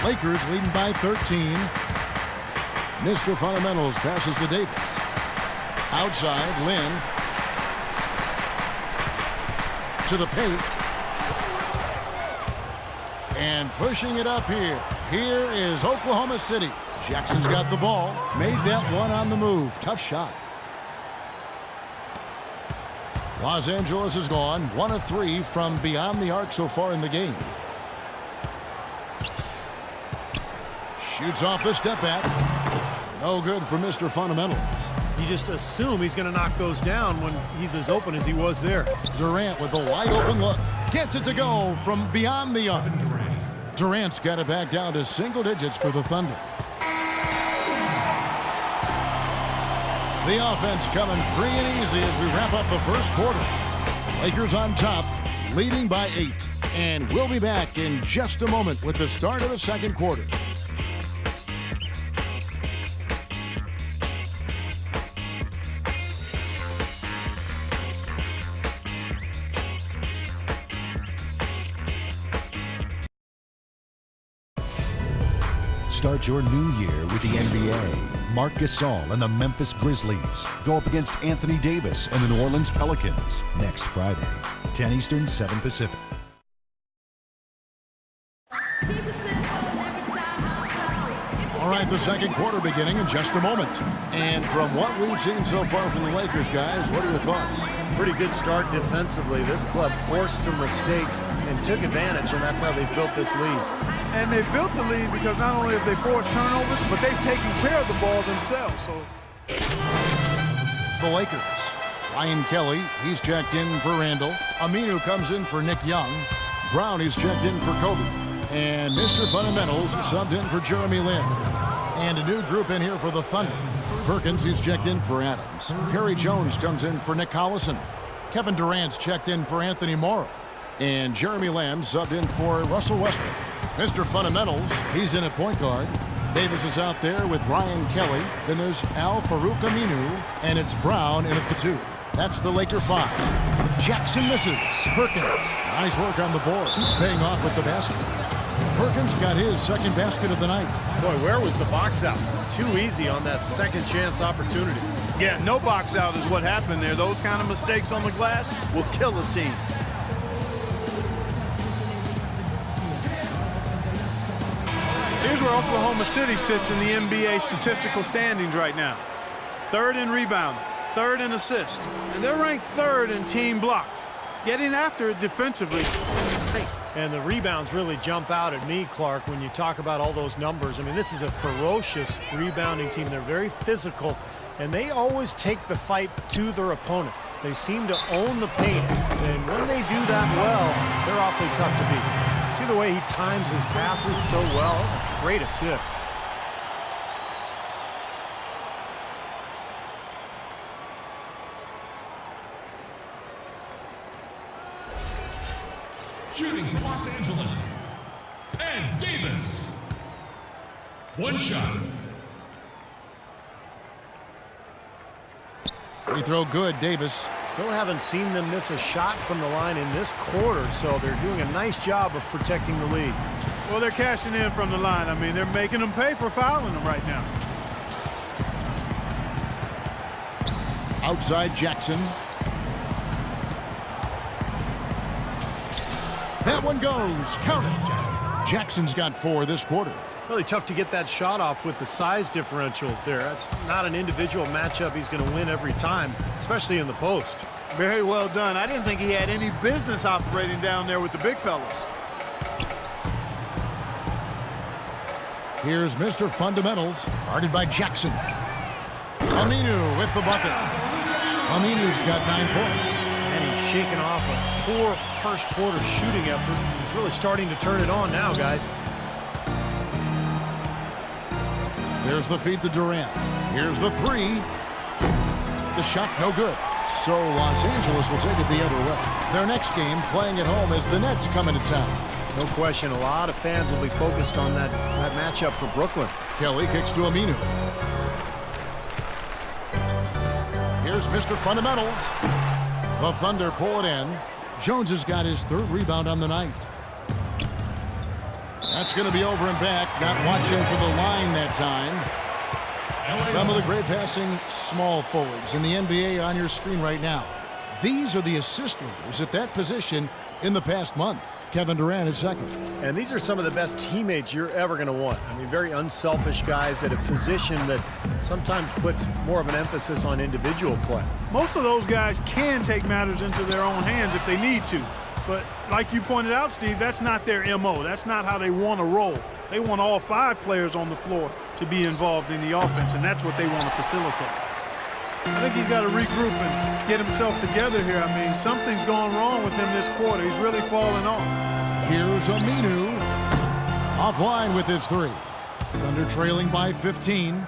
Lakers leading by 13. Mr. Fundamentals passes to Davis. Outside, Lynn. To the paint. And pushing it up here. Here is Oklahoma City. Jackson's got the ball. Made that one on the move. Tough shot. Los Angeles is gone. 1 of 3 from beyond the arc so far in the game. Shoots off the step back. No good for Mr. Fundamentals. You just assume he's going to knock those down when he's as open as he was there. Durant with a wide open look. Gets it to go from beyond the arc. Durant's got it back down to single digits for the Thunder. The offense coming free and easy as we wrap up the first quarter. Lakers on top, leading by 8. And we'll be back in just a moment with the start of the second quarter. Start your new year with the NBA. Marc Gasol and the Memphis Grizzlies go up against Anthony Davis and the New Orleans Pelicans next Friday, 10 Eastern, 7 Pacific. All right, the second quarter beginning in just a moment. And from what we've seen so far from the Lakers, guys, what are your thoughts? Pretty good start defensively. This club forced some mistakes and took advantage, and that's how they've built this lead. And they've built the lead because not only have they forced turnovers, but they've taken care of the ball themselves. So the Lakers. Ryan Kelly, he's checked in for Randall. Aminu comes in for Nick Young. Brown, he's checked in for Kobe. And Mr. Fundamentals subbed in for Jeremy Lin. And a new group in here for the Thunder. Perkins, he's checked in for Adams. Harry Jones comes in for Nick Collison. Kevin Durant's checked in for Anthony Morrow. And Jeremy Lamb subbed in for Russell Westbrook. Mr. Fundamentals, he's in at point guard. Davis is out there with Ryan Kelly. Then there's Al Farouk Aminu. And it's Brown in at the 2. That's the Laker 5. Jackson misses. Perkins, nice work on the board. He's paying off with the basket. Perkins got his second basket of the night. Boy, where was the box out? Too easy on that second chance opportunity. yeah, no box out is what happened there. Those kind of mistakes on the glass will kill a team. Here's where Oklahoma City sits in the NBA statistical standings right now. 3rd in rebound, 3rd in assist, and they're ranked 3rd in team blocks. Getting after it defensively. And the rebounds really jump out at me, Clark, when you talk about all those numbers. I mean, this is a ferocious rebounding team. They're very physical, and they always take the fight to their opponent. They seem to own the paint, and when they do that well, they're awfully tough to beat. See the way he times his passes so well? That's a great assist. Shooting for Los Angeles, and Davis. One shot. Free throw good, Davis. Still haven't seen them miss a shot from the line in this quarter, so they're doing a nice job of protecting the lead. Well, they're cashing in from the line. I mean, they're making them pay for fouling them right now. Outside Jackson. That one goes. Count it. Jackson's got 4 this quarter. Really tough to get that shot off with the size differential there. That's not an individual matchup he's going to win every time, especially in the post. Very well done. I didn't think he had any business operating down there with the big fellas. Here's Mr. Fundamentals, guarded by Jackson. Aminu with the bucket. Aminu's got 9 points. And he's shaking off a poor first quarter shooting effort. He's really starting to turn it on now, guys. There's the feed to Durant. Here's the 3. The shot no good. So Los Angeles will take it the other way. Their next game playing at home as the Nets coming to town. No question, a lot of fans will be focused on that matchup for Brooklyn. Kelly kicks to Aminu. Here's Mr. Fundamentals. The Thunder pull it in. Jones has got his 3rd rebound on the night. That's going to be over and back. Not watching for the line that time. Some of the great passing small forwards in the NBA on your screen right now. These are the assist leaders at that position in the past month. Kevin Durant is second. And these are some of the best teammates you're ever going to want. I mean, very unselfish guys at a position that sometimes puts more of an emphasis on individual play. Most of those guys can take matters into their own hands if they need to. But like you pointed out, Steve, that's not their MO. That's not how they want to roll. They want all 5 players on the floor to be involved in the offense, and that's what they want to facilitate. I think he's got to regroup and get himself together here. I mean, something's going wrong with him this quarter. He's really falling off. Here's Aminu. Offline with his 3. Thunder trailing by 15.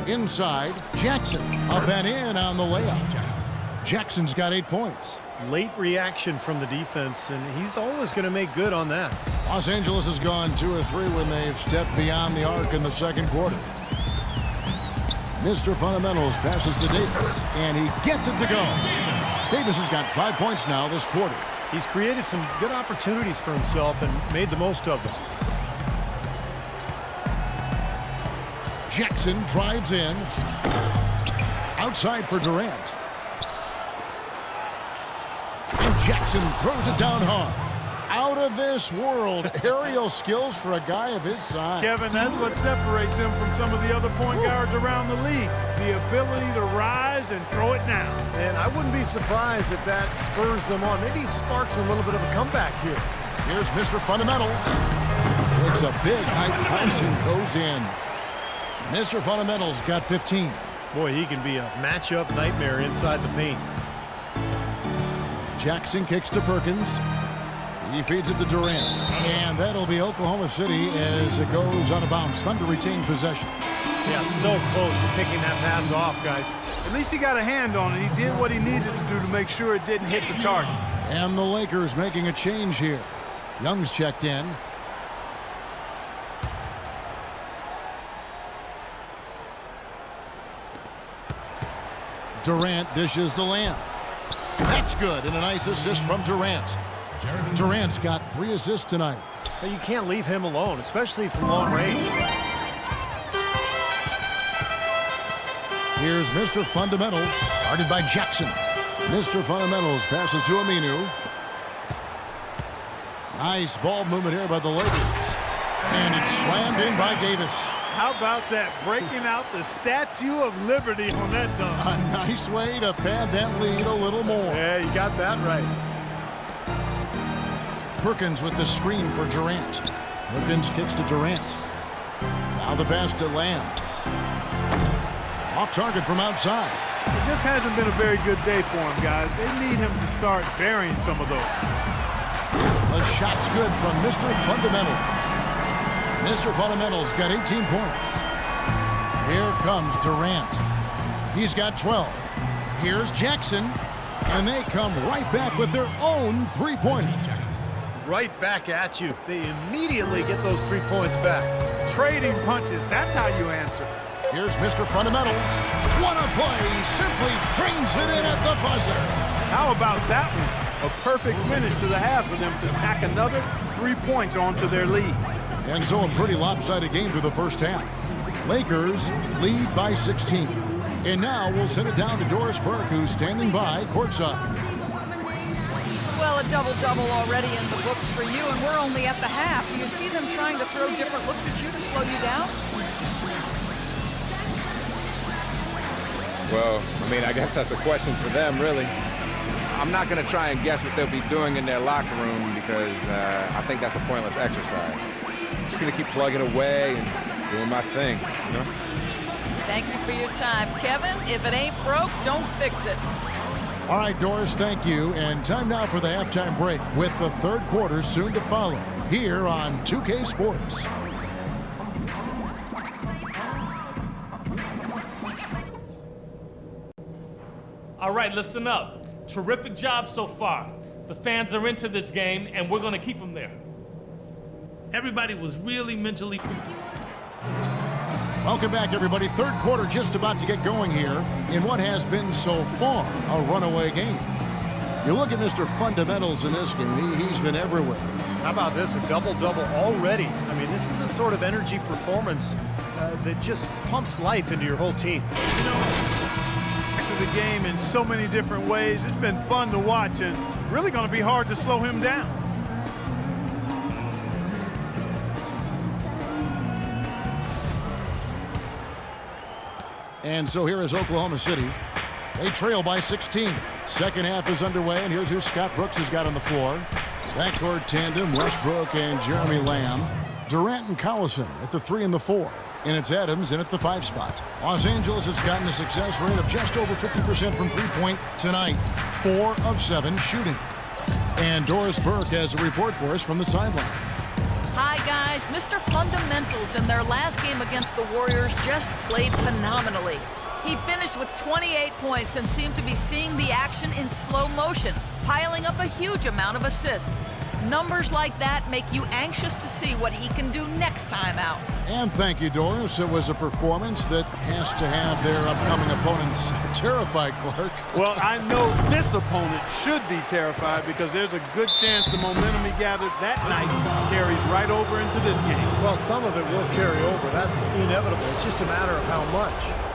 Inside, Jackson. Up and in on the layup. Jackson's got 8 points. Late reaction from the defense, and he's always going to make good on that. Los Angeles has gone 2 of 3 when they've stepped beyond the arc in the second quarter. Mr. Fundamentals passes to Davis, and he gets it to go. Davis has got 5 points now this quarter. He's created some good opportunities for himself and made the most of them. Jackson drives in. Outside for Durant. And Jackson throws it down hard. Out of this world aerial skills for a guy of his size. Kevin, that's what separates him from some of the other point guards around the league. The ability to rise and throw it down. And I wouldn't be surprised if that spurs them on. Maybe sparks a little bit of a comeback here. Here's Mr. Fundamentals. It's a big high punch and goes in. Mr. Fundamentals got 15. Boy, he can be a matchup nightmare inside the paint. Jackson kicks to Perkins. He feeds it to Durant. And that'll be Oklahoma City as it goes out of bounds. Thunder retain possession. Yeah, so close to picking that pass off, guys. At least he got a hand on it. He did what he needed to do to make sure it didn't hit the target. And the Lakers making a change here. Young's checked in. Durant dishes to Lamb. That's good, and a nice assist from Durant. Durant's got 3 assists tonight. But you can't leave him alone, especially from long range. Here's Mr. Fundamentals, guarded by Jackson. Mr. Fundamentals passes to Aminu. Nice ball movement here by the Lakers. And it's slammed in by Davis. How about that, breaking out the Statue of Liberty on that dunk? A nice way to pad that lead a little more. Yeah, you got that right. Perkins with the screen for Durant. Perkins kicks to Durant. Now the pass to Lamb. Off target from outside. It just hasn't been a very good day for him, guys. They need him to start burying some of those. A shot's good from Mr. Fundamentals. Mr. Fundamentals got 18 points. Here comes Durant. He's got 12. Here's Jackson. And they come right back with their own 3-pointer. Right back at you. They immediately get those 3 points back. Trading punches, that's how you answer. Here's Mr. Fundamentals. What a play. Simply drains it in at the buzzer. How about that one? A perfect finish to the half for them to tack another 3 points onto their lead. And so a pretty lopsided game through the first half. Lakers lead by 16. And now we'll send it down to Doris Burke, who's standing by courtside. Well, a double-double already in the books for you, and we're only at the half. Do you see them trying to throw different looks at you to slow you down? Well, I mean, I guess that's a question for them, really. I'm not going to try and guess what they'll be doing in their locker room because I think that's a pointless exercise. Just going to keep plugging away and doing my thing, you know? Thank you for your time, Kevin. If it ain't broke, don't fix it. All right, Doris, thank you. And time now for the halftime break with the third quarter soon to follow here on 2K Sports. All right, listen up. Terrific job so far. The fans are into this game, and we're going to keep them there. Everybody was really mentally... Welcome back, everybody. Third quarter just about to get going here in what has been so far a runaway game. You look at Mr. Fundamentals in this game. He's been everywhere. How about this, a double-double already? I mean, this is a sort of energy performance that just pumps life into your whole team. You know, after the game in so many different ways, it's been fun to watch and really going to be hard to slow him down. And so here is Oklahoma City. They trail by 16. Second half is underway, and here's who Scott Brooks has got on the floor. Backcourt tandem, Westbrook and Jeremy Lamb. Durant and Collison at the 3 and the 4. And it's Adams in at the 5 spot. Los Angeles has gotten a success rate of just over 50% from three-point tonight. 4 of 7 shooting. And Doris Burke has a report for us from the sideline. Hi, guys. Mr. Fundamentals in their last game against the Warriors just played phenomenally. He finished with 28 points and seemed to be seeing the action in slow motion, piling up a huge amount of assists. Numbers like that make you anxious to see what he can do next time out. And thank you, Doris. It was a performance that has to have their upcoming opponents terrified, Clark. Well, I know this opponent should be terrified because there's a good chance the momentum he gathered that night carries right over into this game. Well, some of it will carry over. That's inevitable. It's just a matter of how much.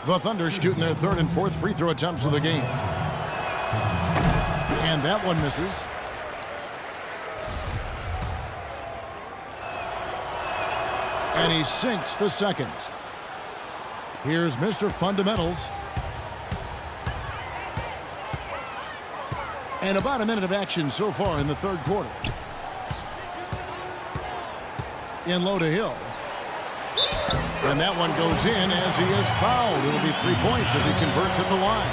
The Thunder shooting their 3rd and 4th free throw attempts of the game. And that one misses. And he sinks the second. Here's Mr. Fundamentals. And about a minute of action so far in the 3rd quarter. In low to Hill. And that one goes in as he is fouled. It'll be 3 points if he converts at the line.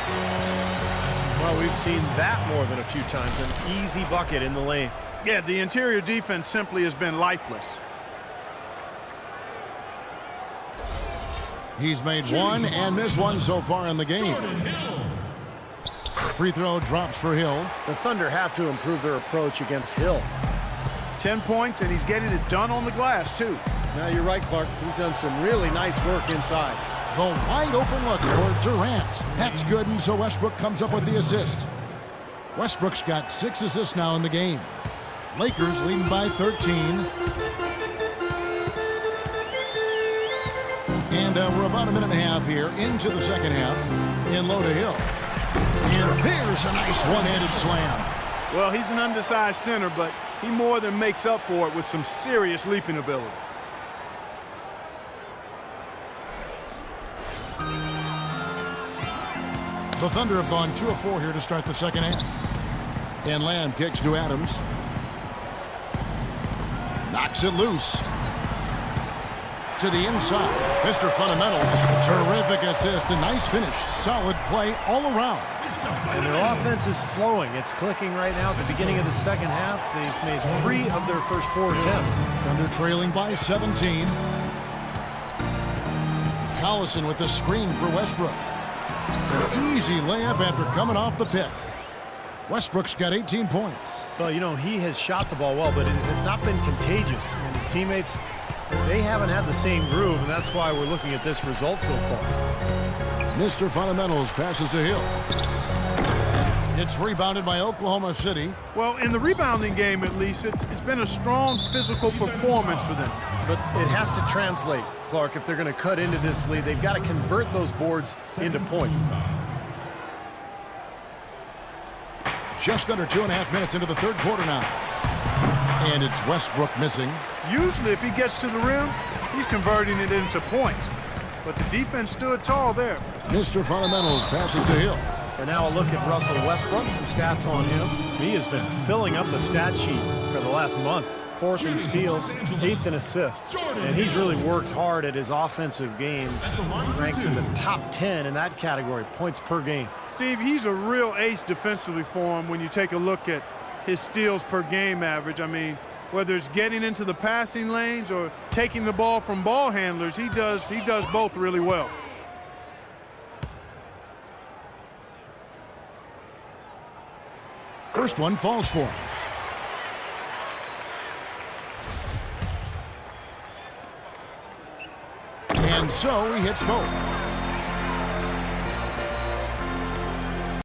Well, we've seen that more than a few times. An easy bucket in the lane. Yeah, the interior defense simply has been lifeless. He's made one and missed one so far in the game. Free throw drops for Hill. The Thunder have to improve their approach against Hill. 10 points, and he's getting it done on the glass, too. Now, you're right, Clark. He's done some really nice work inside. The wide open look for Durant. That's good, and so Westbrook comes up with the assist. Westbrook's got 6 assists now in the game. Lakers leading by 13. And we're about a minute and a half here into the second half in low to Hill. And there's a nice one-handed slam. Well, he's an undersized center, but he more than makes up for it with some serious leaping ability. The Thunder have gone 2 of 4 here to start the second half. And Lamb kicks to Adams. Knocks it loose. To the inside. Mr. Fundamentals. Terrific assist. A nice finish. Solid play all around. And their offense is flowing. It's clicking right now at the beginning of the second half. They've made 3 of their first 4 attempts. Thunder trailing by 17. Collison with the screen for Westbrook. An easy layup after coming off the pick. Westbrook's got 18 points. Well, you know, he has shot the ball well, but it has not been contagious. And his teammates, they haven't had the same groove, and that's why we're looking at this result so far. Mr. Fundamentals passes to Hill. It's rebounded by Oklahoma City. Well, in the rebounding game, at least, it's been a strong physical performance for them. But it has to translate, Clark. If they're going to cut into this lead, they've got to convert those boards into points. Just under 2.5 minutes into the 3rd quarter now. And it's Westbrook missing. Usually, if he gets to the rim, he's converting it into points. But the defense stood tall there. Mr. Fundamentals passes to Hill. And now a look at Russell Westbrook. Some stats on him. He has been filling up the stat sheet for the last month. 4th in steals, 8th in assists. And he's really worked hard at his offensive game. Ranks in the top 10 in that category, points per game. Steve, he's a real ace defensively for him when you take a look at his steals per game average. I mean, whether it's getting into the passing lanes or taking the ball from ball handlers, he does both really well. First one falls for him. And so he hits both.